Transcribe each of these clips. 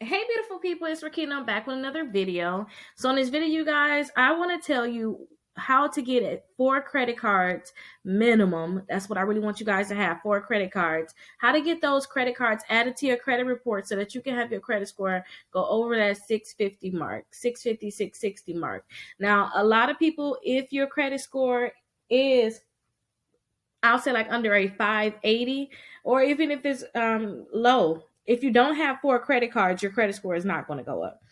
Hey beautiful people, it's Rickita. I'm back with another video. So in this video, you guys, I want to tell you how to get it 4 credit cards minimum. That's what I really want you guys to have, 4 credit cards. How to get those credit cards added to your credit report so that you can have your credit score go over that 650 mark, 650, 660 mark. Now, a lot of people, if your credit score is, I'll say like under a 580, or even if it's low, if you don't have 4 credit cards, your credit score is not going to go up.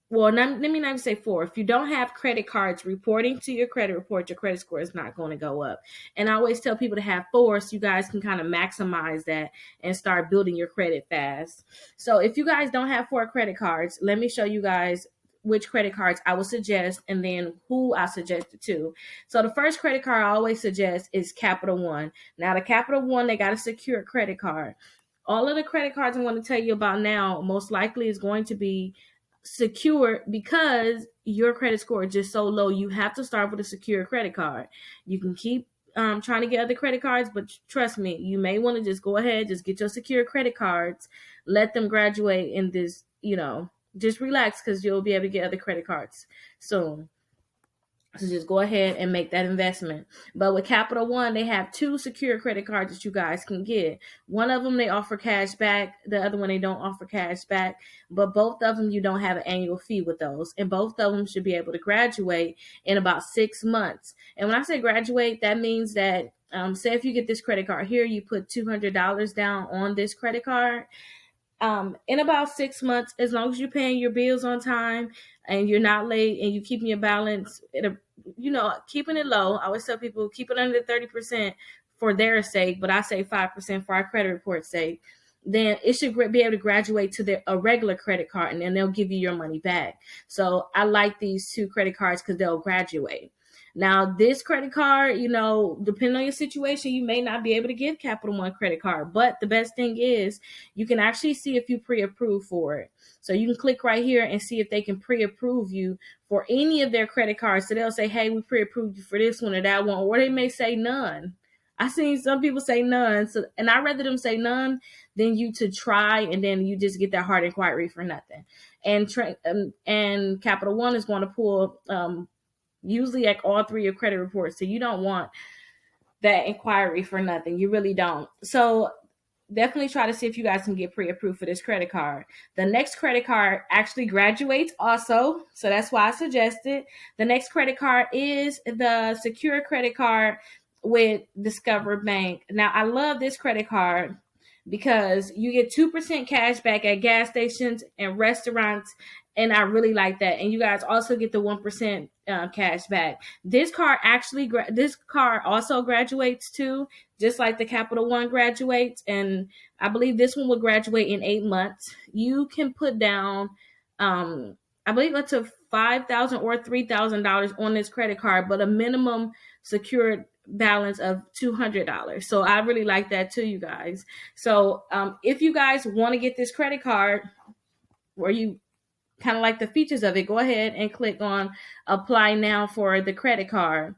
Well, let me not even say 4. If you don't have credit cards reporting to your credit report, your credit score is not going to go up. And I always tell people to have 4 so you guys can kind of maximize that and start building your credit fast. So if you guys don't have 4 credit cards, let me show you guys which credit cards I would suggest and then who I suggest it to. So the first credit card I always suggest is Capital One. Now the Capital One, they got a secure credit card. All of the credit cards I'm going to tell you about now most likely is going to be secure because your credit score is just so low. You have to start with a secure credit card. You can keep trying to get other credit cards, but trust me, you may want to just go ahead, just get your secure credit cards, let them graduate in this, just relax because you'll be able to get other credit cards soon. So just go ahead and make that investment. But with Capital One, they have 2 secure credit cards that you guys can get. One of them, they offer cash back. The other one, they don't offer cash back. But both of them, you don't have an annual fee with those. And both of them should be able to graduate in about 6 months. And when I say graduate, that means that, say if you get this credit card here, you put $200 down on this credit card. In about 6 months, as long as you're paying your bills on time and you're not late and you keeping your balance, keeping it low. I always tell people keep it under 30% for their sake, but I say 5% for our credit report sake. Then it should be able to graduate to a regular credit card, and then they'll give you your money back. So I like these 2 credit cards because they'll graduate. Now, this credit card, depending on your situation, you may not be able to give Capital One credit card. But the best thing is you can actually see if you pre-approve for it. So you can click right here and see if they can pre-approve you for any of their credit cards. So they'll say, hey, we pre-approved you for this one or that one. Or they may say none. I've seen some people say none. And I'd rather them say none than you to try and then you just get that hard inquiry for nothing. And Capital One is going to pull usually like all 3 of credit reports. So you don't want that inquiry for nothing. You really don't. So definitely try to see if you guys can get pre-approved for this credit card. The next credit card actually graduates also. So that's why I suggested. The next credit card is the secure credit card with Discover Bank. Now, I love this credit card because you get 2% cash back at gas stations and restaurants. And I really like that. And you guys also get the 1% cash back. This card also graduates too, just like the Capital One graduates. And I believe this one will graduate in 8 months. You can put down, I believe up to $5,000 or $3,000 on this credit card, but a minimum secured balance of $200. So I really like that too, you guys. So if you guys want to get this credit card where you kind of like the features of it, go ahead and click on apply now for the credit card.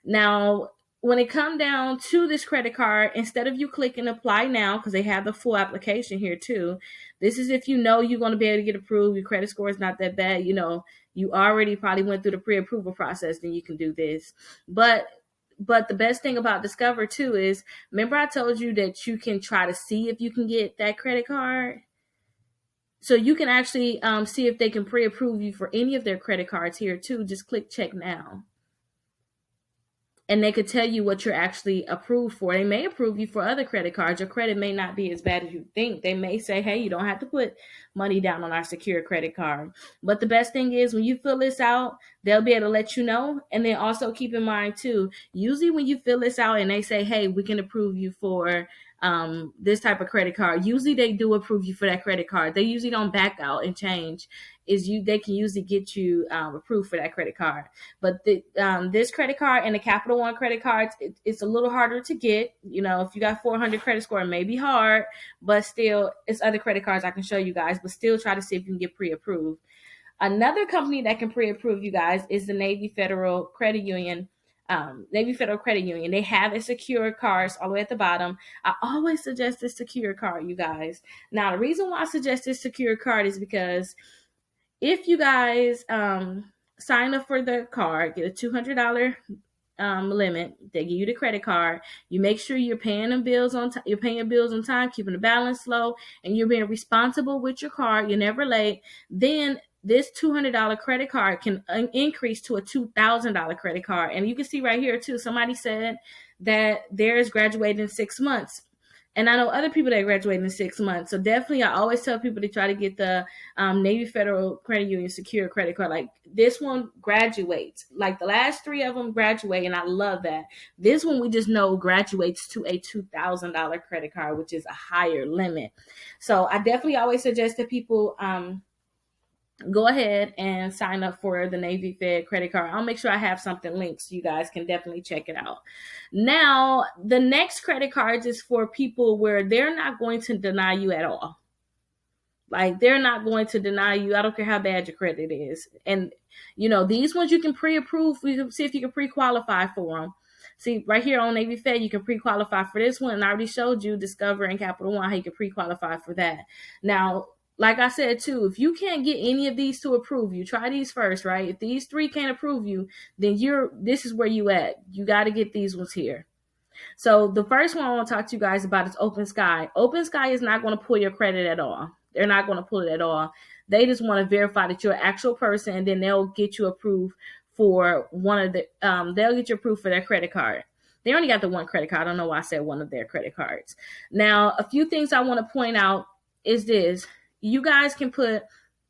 Now, when it come down to this credit card, instead of you clicking apply now, because they have the full application here too, this is if you're going to be able to get approved, your credit score is not that bad, you already probably went through the pre-approval process, then you can do this. But the best thing about Discover too is, remember I told you that you can try to see if you can get that credit card? So you can actually see if they can pre-approve you for any of their credit cards here too. Just click check now. And they could tell you what you're actually approved for. They may approve you for other credit cards. Your credit may not be as bad as you think. They may say, hey, you don't have to put money down on our secure credit card. But the best thing is when you fill this out, they'll be able to let you know. And then also keep in mind too, usually when you fill this out and they say, hey, we can approve you for this type of credit card, usually they do approve you for that credit card. They usually don't back out and change. They can usually get you approved for that credit card. But this credit card and the Capital One credit cards, it's a little harder to get. If you got 400 credit score, it may be hard, but still, it's other credit cards I can show you guys. But still, try to see if you can get pre-approved. Another company that can pre-approve you guys is the Navy Federal Credit Union. Navy Federal Credit Union. They have a secure cards all the way at the bottom. I always suggest this secure card, you guys. Now, the reason why I suggest this secure card is because if you guys sign up for the card, get a $200 limit. They give you the credit card. You make sure you're paying them bills on you're paying your bills on time, keeping the balance low, and you're being responsible with your card. You're never late. Then this $200 credit card can increase to a $2,000 credit card. And you can see right here too, somebody said that theirs graduated in 6 months. And I know other people that graduate in 6 months. So definitely, I always tell people to try to get the Navy Federal Credit Union secure credit card. Like this one graduates. Like the last 3 of them graduate, and I love that. This one we just know graduates to a $2,000 credit card, which is a higher limit. So I definitely always suggest that people go ahead and sign up for the Navy Fed credit card. I'll make sure I have something linked so you guys can definitely check it out. Now, the next credit cards is for people where they're not going to deny you at all. Like they're not going to deny you. I don't care how bad your credit is. And these ones you can pre-approve. You can see if you can pre-qualify for them. See, right here on Navy Fed, you can pre-qualify for this one. And I already showed you Discover and Capital One how you can pre-qualify for that. Now, like I said, too, if you can't get any of these to approve you, try these first, right? If these 3 can't approve you, then this is where you at. You got to get these ones here. So the first one I want to talk to you guys about is Open Sky. Open Sky is not going to pull your credit at all. They're not going to pull it at all. They just want to verify that you're an actual person, and then they'll get you approved for they'll get you approved for their credit card. They only got the one credit card. I don't know why I said one of their credit cards. Now, a few things I want to point out is this. You guys can put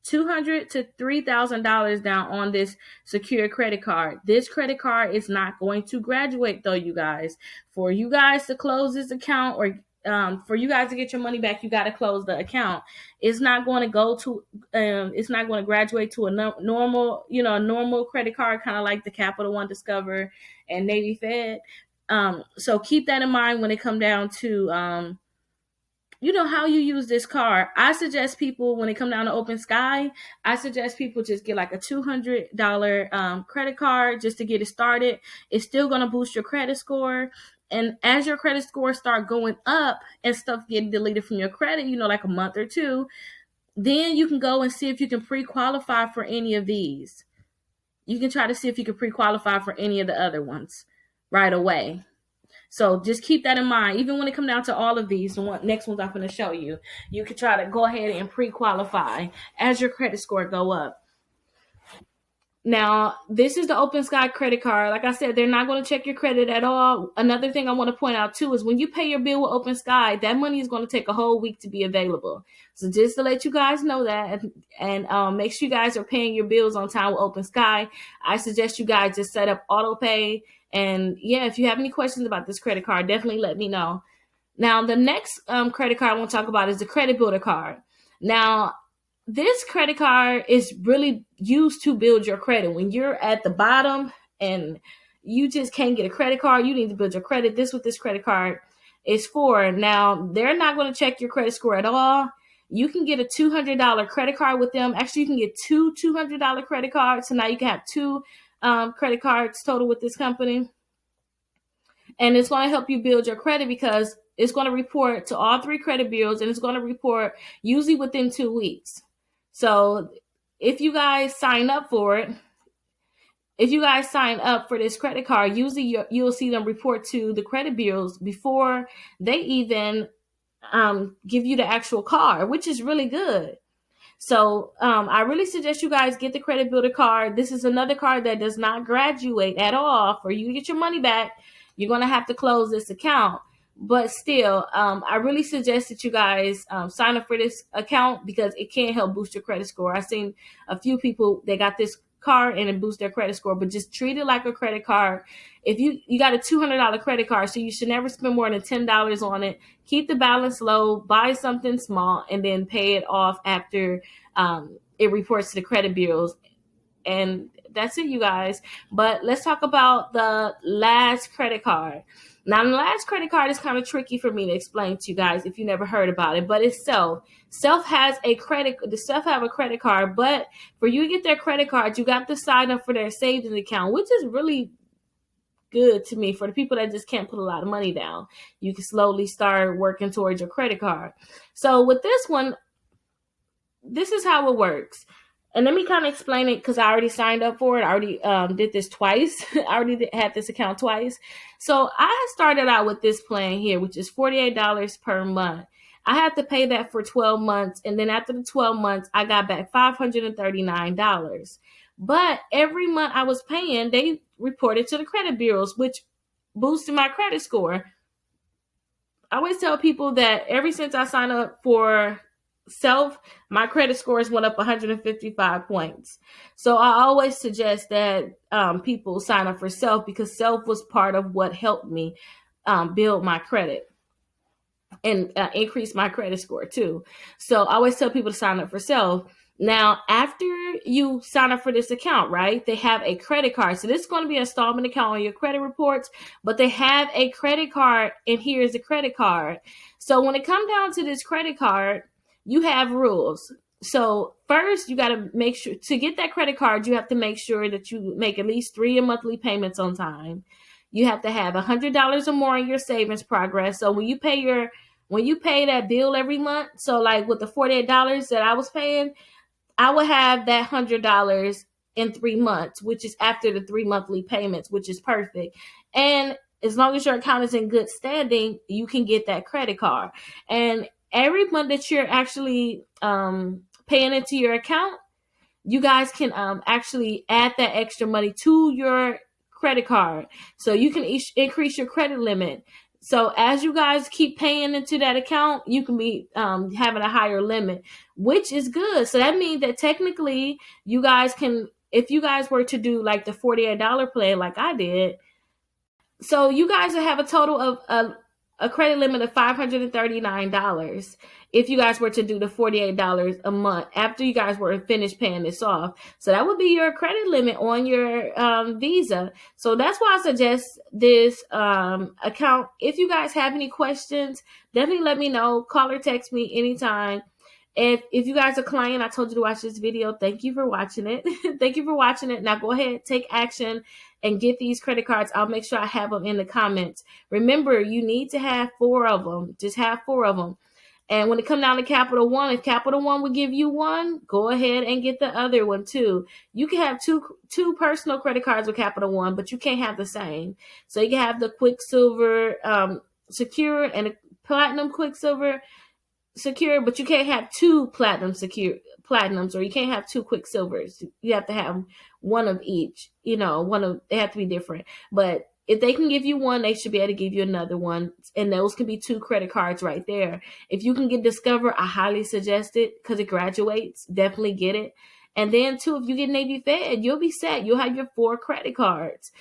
$200 to $3,000 down on this secure credit card. This credit card is not going to graduate, though, you guys. For you guys to close this account, or for you guys to get your money back, you got to close the account. It's not going to go to, it's not going to graduate to a normal credit card, kind of like the Capital One, Discover, and Navy Fed. So keep that in mind when it come down to how you use this card. I suggest people, when it come down to Open Sky, I suggest people just get like a $200 credit card just to get it started. It's still going to boost your credit score. And as your credit score start going up and stuff getting deleted from your credit, like a month or 2, then you can go and see if you can pre-qualify for any of these. You can try to see if you can pre-qualify for any of the other ones right away. So just keep that in mind. Even when it comes down to all of these, the next ones I'm going to show you, you can try to go ahead and pre-qualify as your credit score go up. Now, this is the Open Sky credit card. Like I said, they're not going to check your credit at all. Another thing I want to point out, too, is when you pay your bill with Open Sky, that money is going to take a whole week to be available. So just to let you guys know that, and make sure you guys are paying your bills on time with Open Sky, I suggest you guys just set up auto pay. And yeah, if you have any questions about this credit card, definitely let me know. Now, the next credit card I want to talk about is the Credit Builder card. Now, this credit card is really used to build your credit. When you're at the bottom and you just can't get a credit card, you need to build your credit. This is what this credit card is for. Now, they're not going to check your credit score at all. You can get a $200 credit card with them. Actually, you can get 2 $200 credit cards. So now you can have 2 credit cards total with this company. And it's going to help you build your credit because it's going to report to all 3 credit bureaus, and it's going to report usually within 2 weeks. So if you guys sign up for it, if you guys sign up for this credit card, usually you'll see them report to the credit bureaus before they even give you the actual card, which is really good. So I really suggest you guys get the Credit Builder card. This is another card that does not graduate at all. For you to get your money back, you're going to have to close this account. But still, I really suggest that you guys sign up for this account because it can help boost your credit score. I've seen a few people, they got this card and it boosts their credit score, but just treat it like a credit card. If you got a $200 credit card, so you should never spend more than $10 on it. Keep the balance low, buy something small, and then pay it off after it reports to the credit bureaus. And that's it, you guys. But let's talk about the last credit card. Now, the last credit card is kind of tricky for me to explain to you guys if you never heard about it, but it's Self. Self have a credit card, but for you to get their credit card, you got to sign up for their savings account, which is really good to me. For the people that just can't put a lot of money down, you can slowly start working towards your credit card. So with this one, this is how it works. And let me kind of explain it because I already signed up for it. I already did this twice. I already had this account twice. So I started out with this plan here, which is $48 per month. I had to pay that for 12 months. And then after the 12 months, I got back $539. But every month I was paying, they reported to the credit bureaus, which boosted my credit score. I always tell people that ever since I signed up for self, my credit scores went up 155 points. So I always suggest that people sign up for self, because self was part of what helped me build my credit and increase my credit score too. So I always tell people to sign up for self. Now, after you sign up for this account, right, they have a credit card. So this is going to be an installment account on your credit reports, but they have a credit card, and here's the credit card. So when it comes down to this credit card, you have rules. So first, you got to make sure to get that credit card, you have to make sure that you make at least 3 monthly payments on time. You have to have $100 or more in your savings progress. So when you pay that bill every month, so like with the $48 that I was paying, I would have that $100 in 3 months, which is after the 3 monthly payments, which is perfect. And as long as your account is in good standing, you can get that credit card. And every month that you're actually paying into your account, you guys can actually add that extra money to your credit card. So you can increase your credit limit. So as you guys keep paying into that account, you can be having a higher limit, which is good. So that means that technically you guys can, if you guys were to do like the $48 plan like I did, so you guys will have a total of a credit limit of $539 if you guys were to do the $48 a month after you guys were finished paying this off. So that would be your credit limit on your Visa. So that's why I suggest this account. If you guys have any questions, definitely let me know. Call or text me anytime. If you guys are a client, I told you to watch this video. Thank you for watching it. Thank you for watching it. Now go ahead, take action, and get these credit cards. I'll make sure I have them in the comments. Remember, you need to have 4 of them. Just have 4 of them. And when it comes down to Capital One, if Capital One would give you one, go ahead and get the other one too. You can have two personal credit cards with Capital One, but you can't have the same. So you can have the Quicksilver Secure and a Platinum Quicksilver Secure, but you can't have 2 platinums, or you can't have 2 Quicksilvers. You have to have one of each. They have to be different. But if they can give you one, they should be able to give you another one, and those can be 2 credit cards right there. If you can get Discover, I highly suggest it because it graduates. Definitely get it. And then too, if you get Navy Fed, you'll be set. You'll have your 4 credit cards,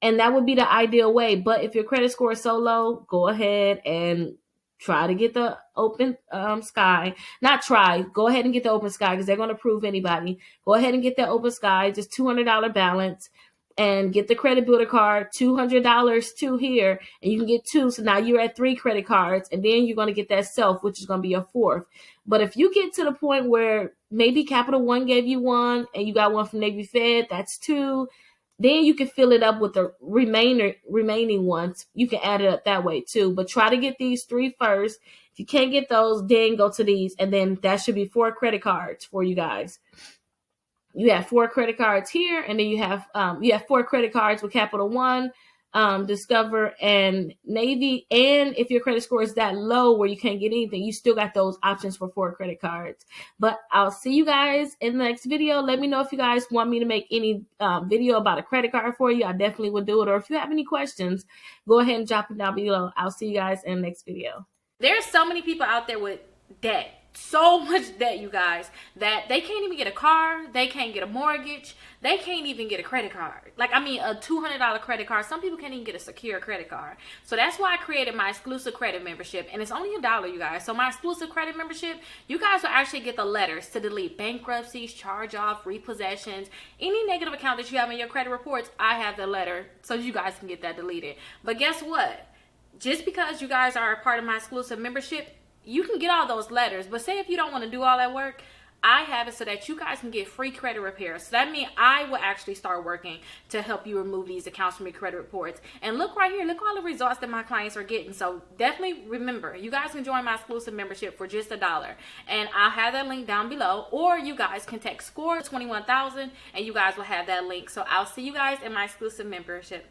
and that would be the ideal way. But if your credit score is so low, go ahead and try to get the Open Sky. Not try. Go ahead and get the Open Sky because they're going to approve anybody. Go ahead and get that Open Sky, just $200 balance, and get the credit builder card, $200 too here, and you can get 2. So now you're at 3 credit cards, and then you're going to get that self, which is going to be your 4th. But if you get to the point where maybe Capital One gave you one and you got one from Navy Fed, that's 2. Then you can fill it up with the remaining ones. You can add it up that way too. But try to get these 3 first. If you can't get those, then go to these. And then that should be 4 credit cards for you guys. You have 4 credit cards here. And then you have 4 credit cards with Capital One, Discover, and Navy. And if your credit score is that low where you can't get anything, you still got those options for 4 credit cards. But I'll see you guys in the next video. Let me know if you guys want me to make any video about a credit card for you. I definitely would do it. Or if you have any questions, go ahead and drop it down below. I'll see you guys in the next video. There's so many people out there with debt. So much debt, you guys, that they can't even get a car, they can't get a mortgage, they can't even get a credit card. Like, I mean, a $200 credit card. Some people can't even get a secure credit card. So that's why I created my exclusive credit membership, and it's only $1, you guys. So my exclusive credit membership, you guys will actually get the letters to delete bankruptcies, charge-off, repossessions, any negative account that you have in your credit reports. I have the letter so you guys can get that deleted. But guess what? Just because you guys are a part of my exclusive membership, you can get all those letters. But say if you don't want to do all that work, I have it so that you guys can get free credit repair. So that means I will actually start working to help you remove these accounts from your credit reports. And look right here, look all the results that my clients are getting. So definitely remember, you guys can join my exclusive membership for just $1. And I'll have that link down below, or you guys can text SCORE 21,000 and you guys will have that link. So I'll see you guys in my exclusive membership.